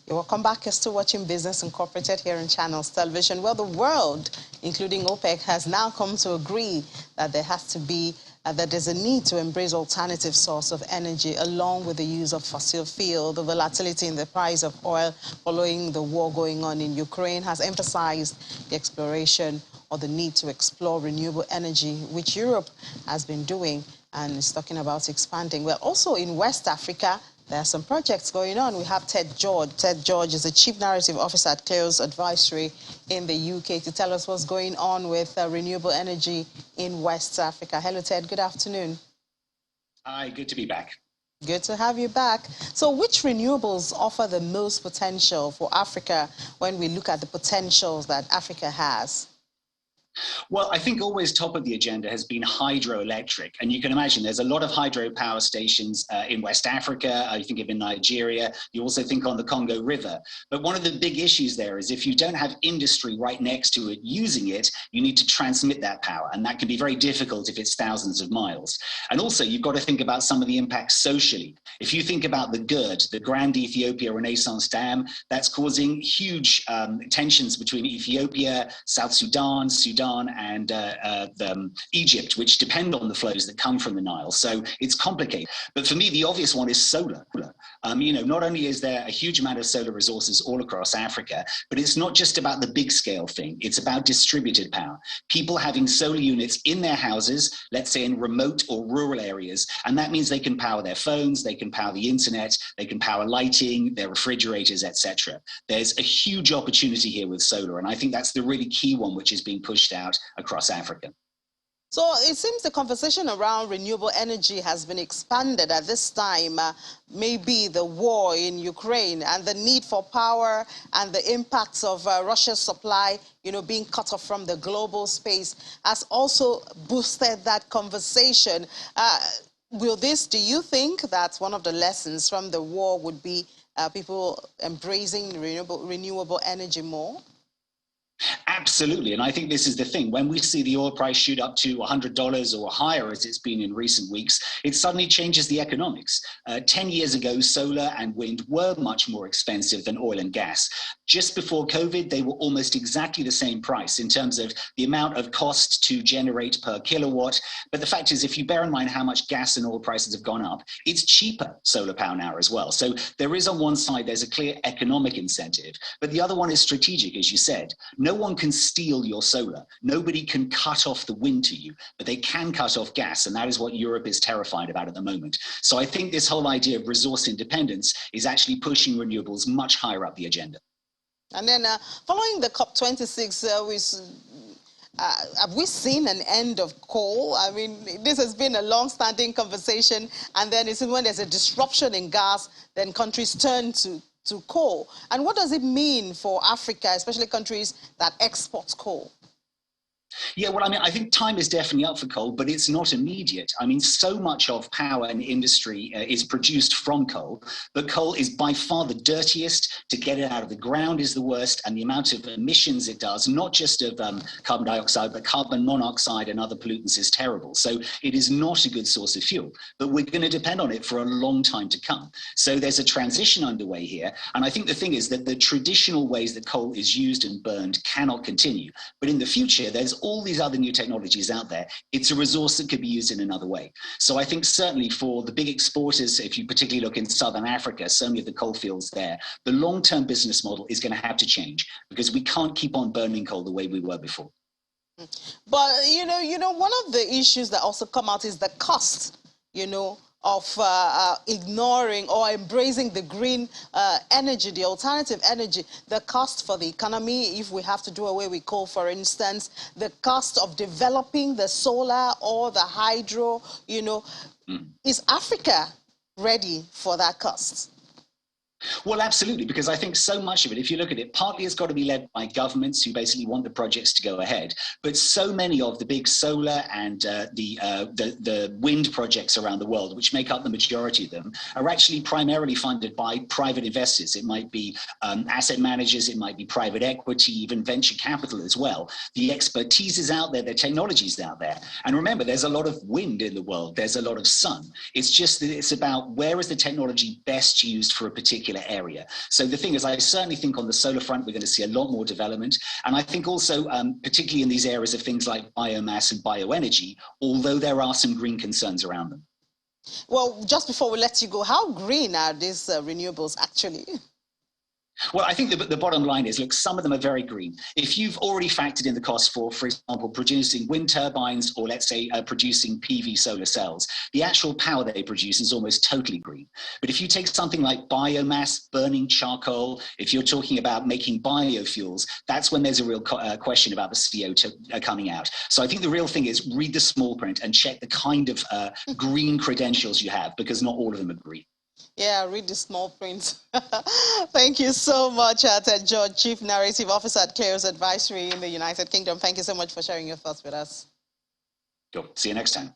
You're welcome back. You're still watching Business Incorporated here on Channels Television. Well, the world, including OPEC, has now come to agree that there has to be that there's a need to embrace alternative source of energy along with the use of fossil fuel. The volatility in the price of oil following the war going on in Ukraine has emphasized the exploration or the need to explore renewable energy, which Europe has been doing and is talking about expanding. Well, also in West Africa, there are some projects going on. We have Ted George. Ted George is the Chief Narrative Officer at Cleo's Advisory in the UK to tell us what's going on with renewable energy in West Africa. Hello, Ted. Good afternoon. Hi, good to be back. Good to have you back. So which renewables offer the most potential for Africa when we look at the potentials that Africa has? Well, I think always top of the agenda has been hydroelectric. And you can imagine there's a lot of hydropower stations in West Africa. I think of in Nigeria. You also think on the Congo River. But one of the big issues there is if you don't have industry right next to it using it, you need to transmit that power. And that can be very difficult if it's thousands of miles. And also, you've got to think about some of the impacts socially. If you think about the GERD, the Grand Ethiopia Renaissance Dam, that's causing huge tensions between Ethiopia, South Sudan, and Egypt, which depend on the flows that come from the Nile. So it's complicated. But for me, the obvious one is solar. Not only is there a huge amount of solar resources all across Africa, but it's not just about the big scale thing. It's about distributed power. People having solar units in their houses, let's say in remote or rural areas, and that means they can power their phones, they can power the internet, they can power lighting, their refrigerators, etc. There's a huge opportunity here with solar, and I think that's the really key one which is being pushed out across Africa. So it seems the conversation around renewable energy has been expanded at this time, maybe the war in Ukraine and the need for power and the impacts of Russia's supply, being cut off from the global space has also boosted that conversation. Do you think that one of the lessons from the war would be people embracing renewable energy more? Absolutely. And I think this is the thing. When we see the oil price shoot up to $100 or higher, as it's been in recent weeks, it suddenly changes the economics. 10 years ago, solar and wind were much more expensive than oil and gas. Just before COVID, they were almost exactly the same price in terms of the amount of cost to generate per kilowatt. But the fact is, if you bear in mind how much gas and oil prices have gone up, it's cheaper solar power now as well. So there is on one side, there's a clear economic incentive, but the other one is strategic, as you said. No one can steal your solar. Nobody can cut off the wind to you, but they can cut off gas. And that is what Europe is terrified about at the moment. So I think this whole idea of resource independence is actually pushing renewables much higher up the agenda. And then following the COP26, have we seen an end of coal? I mean, this has been a long-standing conversation. And then it's when there's a disruption in gas, then countries turn to coal. And what does it mean for Africa, especially countries that export coal? Yeah, well, I mean, I think time is definitely up for coal, but it's not immediate. I mean, so much of power and industry is produced from coal, but coal is by far the dirtiest. To get it out of the ground is the worst, and the amount of emissions it does, not just of carbon dioxide, but carbon monoxide and other pollutants is terrible. So it is not a good source of fuel, but we're going to depend on it for a long time to come. So there's a transition underway here. And I think the thing is that the traditional ways that coal is used and burned cannot continue. But in the future, there's all these other new technologies out there. It's a resource that could be used in another way. So I think certainly for the big exporters, if you particularly look in Southern Africa, so many of the coal fields there, the long-term business model is going to have to change because we can't keep on burning coal the way we were before. But, one of the issues that also come out is the cost, of ignoring or embracing the green energy, the alternative energy, the cost for the economy, if we have to do away with coal, for instance, the cost of developing the solar or the hydro, Is Africa ready for that cost? Well, absolutely, because I think so much of it, if you look at it, partly it's got to be led by governments who basically want the projects to go ahead. But so many of the big solar and the wind projects around the world, which make up the majority of them, are actually primarily funded by private investors. It might be asset managers, it might be private equity, even venture capital as well. The expertise is out there, the technology is out there. And remember, there's a lot of wind in the world, there's a lot of sun. It's just that it's about where is the technology best used for a particular area. So the thing is, I certainly think on the solar front, we're going to see a lot more development. And I think also, particularly in these areas of things like biomass and bioenergy, although there are some green concerns around them. Well, just before we let you go, how green are these renewables actually? Well, I think the bottom line is, look, some of them are very green. If you've already factored in the cost for example, producing wind turbines or let's say producing PV solar cells, the actual power they produce is almost totally green. But if you take something like biomass, burning charcoal, if you're talking about making biofuels, that's when there's a real question about the CO2 coming out. So I think the real thing is read the small print and check the kind of green credentials you have, because not all of them are green. Yeah, read the small print. Thank you so much, Ted George, Chief Narrative Officer at Chaos Advisory in the United Kingdom. Thank you so much for sharing your thoughts with us. Cool. See you next time.